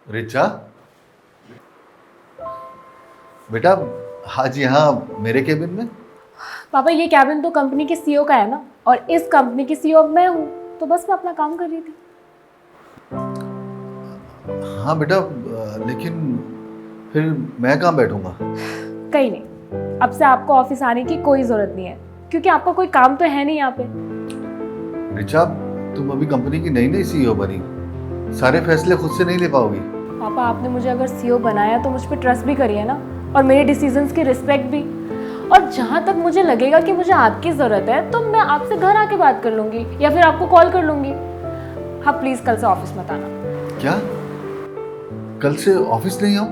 रिचा, बेटा आज यहाँ मेरे केबिन में। पापा ये कैबिन तो कंपनी के सीईओ का है ना, और इस कंपनी की सीईओ अब मैं हूँ, तो बस मैं अपना काम कर रही थी। हाँ बेटा, लेकिन फिर मैं कहाँ बैठूंगा? कहीं नहीं, अब से आपको ऑफिस आने की कोई जरूरत नहीं है, क्योंकि आपका कोई काम तो है नहीं यहाँ पे। रिचा, तुम अभी कंपनी की नई नई सीईओ बनी, सारे फैसले खुद से नहीं ले पाओगी। पापा आपने मुझे अगर सीईओ बनाया तो मुझ पर ट्रस्ट भी करिए ना, और मेरे डिसीजंस की रिस्पेक्ट भी। और जहाँ तक मुझे लगेगा कि मुझे आपकी ज़रूरत है तो मैं आपसे घर आके बात कर लूँगी या फिर आपको कॉल कर लूँगी। हाँ प्लीज़ कल से ऑफिस मत आना। क्या? कल से ऑफिस नहीं आऊँ?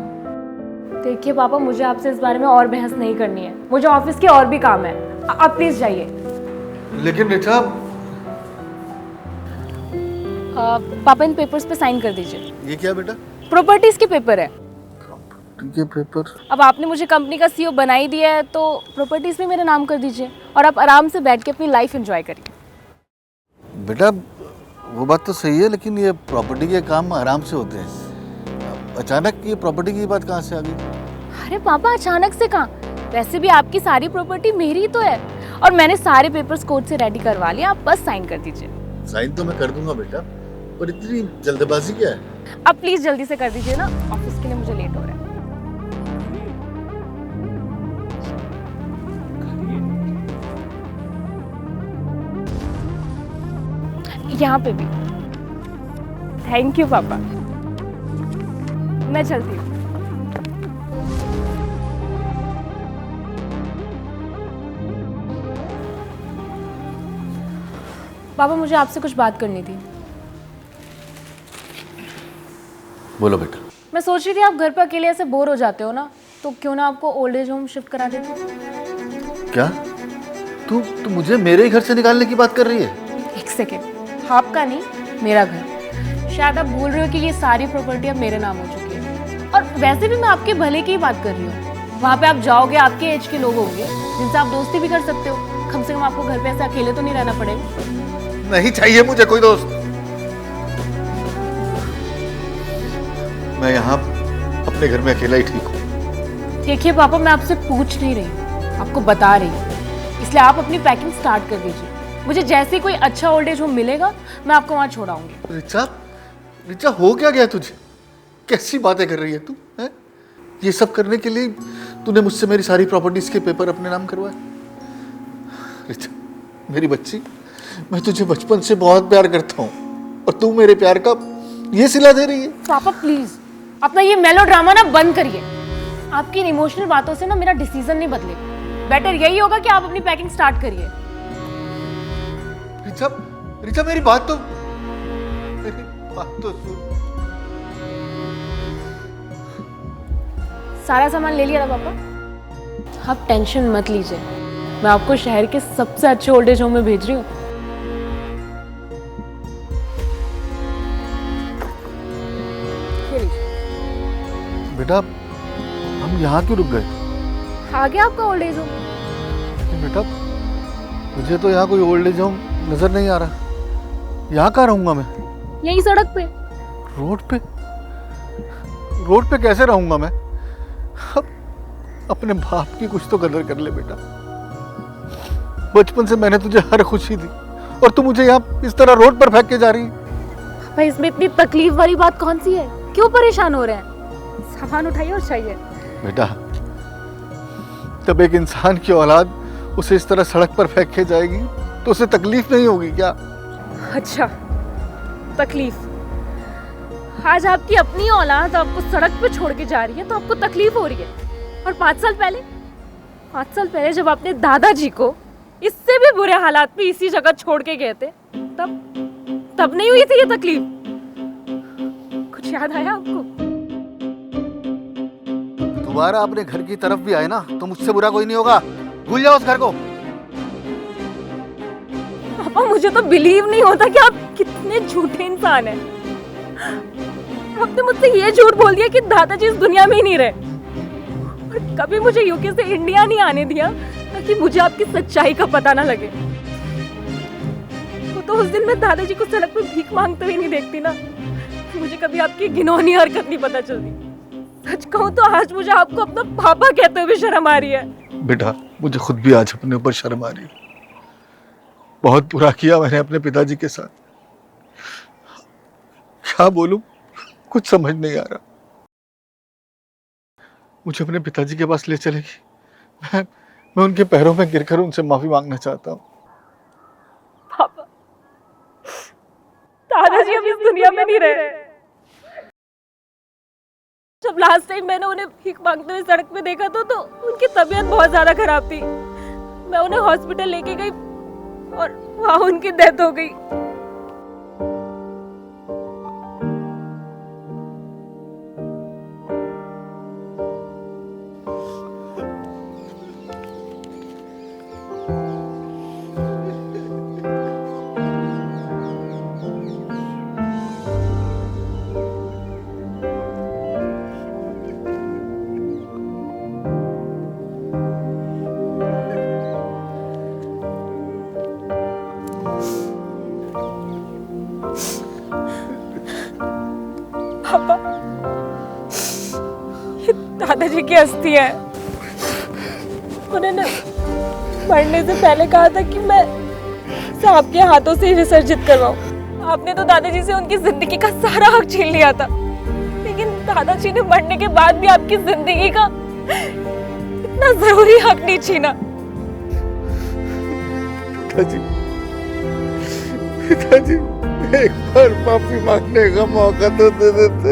देखिए पापा, मुझे आपसे इस बारे में और बहस नहीं करनी है, मुझे ऑफिस के और भी काम है। आप प्लीज़ जाइए। लेकिन रिचा, पापा इन पेपर्स पे साइन कर दीजिए। ये क्या बेटा? प्रॉपर्टीज के पेपर है। प्रॉपर्टी के पेपर? अब आपने मुझे कंपनी का सीईओ बना ही दिया है तो प्रॉपर्टीज भी मेरे नाम कर दीजिए, और आप आराम से बैठ के अपनी लाइफ एंजॉय करिए। बेटा वो बात तो सही है, लेकिन ये प्रॉपर्टी के काम आराम से होते हैं। अचानक ये प्रॉपर्टी की बात कहाँ से आ गई? अरे पापा अचानक से कहाँ, वैसे भी आपकी सारी प्रॉपर्टी मेरी ही तो है, और मैंने सारे पेपर्स कोर्ट से रेडी करवा लिया, आप बस साइन कर दीजिए। साइन तो मैं कर दूंगा बेटा, पर इतनी जल्दबाजी क्या है? अब प्लीज जल्दी से कर दीजिए ना, ऑफिस के लिए मुझे लेट हो रहा है। यहाँ पे भी। थैंक यू पापा, मैं चलती हूँ। पापा मुझे आपसे कुछ बात करनी थी। बोलो बेटा। मैं सोच रही थी आप घर पर अकेले ऐसे बोर हो जाते हो ना, तो क्यों ना आपको ओल्ड एज होम शिफ्ट करा देती। क्या? तू मुझे मेरे ही घर से निकालने की बात कर रही है? एक सेकेंड, आपका नहीं, मेरा घर। शायद आप भूल रहे हो कि ये सारी प्रॉपर्टी अब मेरे नाम हो चुकी है, और वैसे भी मैं आपके भले की ही बात कर रही हूँ। वहाँ पे आप जाओगे, आपके एज के लोग होंगे जिनसे आप दोस्ती भी कर सकते हो। कम से कम आपको घर पे ऐसे अकेले तो नहीं रहना पड़ेगा। नहीं चाहिए मुझे कोई दोस्त। मैं यहाँ अपने घर में अकेला ही ठीक हूँ। देखिए पापा, मैं आपसे पूछ नहीं रही हूँ, आपको बता रही हूँ, इसलिए आप अपनी पैकिंग स्टार्ट कर दीजिए। मुझे जैसे कोई अच्छा ओल्ड एज होम मिलेगा मैं आपको वहाँ छोड़ाऊंगी। रिचा, रिचा हो क्या गया तुझे? कैसी बातें कर रही है तू? हैं? ये सब करने के लिए तूने मुझसे मेरी सारी प्रॉपर्टीज के पेपर अपने नाम करवाए? रिचा मेरी बच्ची, मैं तुझे बचपन से बहुत प्यार करता हूँ, और तू मेरे प्यार का ये सिला दे रही है। पापा प्लीज अपना ये मेलोड्रामा ना बंद करिए। आपकी इन इमोशनल बातों से ना मेरा डिसीजन नहीं बदलेगा। बेटर यही होगा कि आप अपनी पैकिंग स्टार्ट करिए। रिचा, रिचा मेरी बात तो सुन। सारा सामान ले लिया ना पापा? आप टेंशन मत लीजिए, मैं आपको शहर के सबसे अच्छे ओल्ड एज होम में भेज रही हूँ। बेटा हम यहाँ क्यों रुक गए? आ गया आपका ओल्ड एज होम। लेकिन बेटा मुझे तो यहाँ कोई ओल्ड एज होम नजर नहीं आ रहा। यहाँ कहाँ रहूंगा मैं? यही सड़क पे। रोड पे? रोड पे कैसे रहूंगा मैं? अब अपने बाप की कुछ तो कदर कर ले बेटा। बचपन से मैंने तुझे हर खुशी दी, और तू मुझे यहाँ इस तरह रोड पर फेंक के जा रही है। भाई इसमें इतनी तकलीफ वाली बात कौन सी है? क्यों परेशान हो रहे हैं? सामान उठाइए और चाहिए। बेटा जब एक इंसान की औलाद उसे इस तरह सड़क पर फेंक के जाएगी तो उसे तकलीफ नहीं होगी क्या? अच्छा तकलीफ। आज आपकी अपनी औलाद आपको सड़क पे छोड़ के जा रही है तो आपको तकलीफ हो रही है। और 5 साल पहले जब अपने दादाजी को इससे भी बुरे हालात में इसी जगह छोड़ के गए थे, तब नहीं हुई थी ये तकलीफ? कुछ याद आया आपको? दोबारा अपने घर की तरफ भी आए ना तो मुझसे बुरा कोई नहीं होगा। भूल जाओ उस घर को। पापा मुझे तो बिलीव नहीं होता कि आप कितने झूठे इंसान हैं। आपने मुझसे ये झूठ बोल दिया कि दादाजी इस दुनिया में ही नहीं रहे, और कभी मुझे यूके से इंडिया नहीं आने दिया ताकि मुझे आपकी सच्चाई का पता ना लगे। तो उस दिन मैं दादाजी को सड़क पर भीख मांगते हुए नहीं देखती ना, मुझे कभी आपकी घिनौनी हरकत नहीं पता चलती। सच कहूँ तो आज मुझे आपको अपना पापा कहते हुए शर्म आ रही है। बेटा, मुझे खुद भी आज अपने ऊपर शर्म आ रही है। बहुत बुरा किया मैंने अपने पिताजी के साथ। क्या बोलूं, कुछ समझ नहीं आ रहा। मुझे अपने पिताजी के पास ले चलेगी? मैं उनके पैरों में गिरकर उनसे माफी मांगना चाहता हूँ। पापा, दादाजी अब इस दुनिया में नहीं रहे। जब लास्ट टाइम मैंने उन्हें भीख मांगते हुए सड़क पे देखा तो उनकी तबीयत बहुत ज्यादा खराब थी। मैं उन्हें हॉस्पिटल लेके गई और वहां उनकी डेथ हो गई। पापा, ये दादाजी की अस्थि है। उन्होंने मरने से पहले कहा था कि मैं इसे आपके हाथों से ही विसर्जित करवाऊं। आपने तो दादाजी से उनकी जिंदगी का सारा हक छीन लिया था, लेकिन दादाजी ने मरने के बाद भी आपकी जिंदगी का इतना जरूरी हक नहीं छीना। पिताजी, एक बार माफी मांगने का मौका तो दे देते।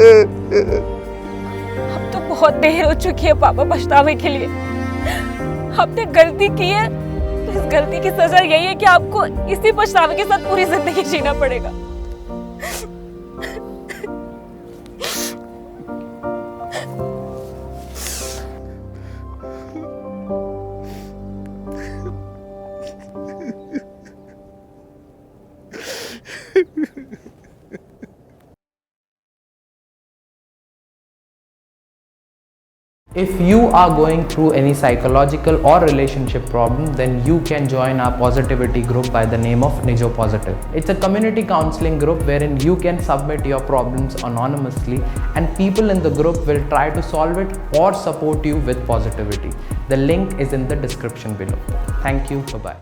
अब तो बहुत देर हो चुकी है पापा पछतावे के लिए। आपने गलती की है तो इस गलती की सजा यही है कि आपको इसी पछतावे के साथ पूरी जिंदगी जीना पड़ेगा। If you are going through any psychological or relationship problem, then you can join our positivity group by the name of Nijo Positive. It's a community counseling group wherein you can submit your problems anonymously and people in the group will try to solve it or support you with positivity. The link is in the description below. Thank you. Bye-bye.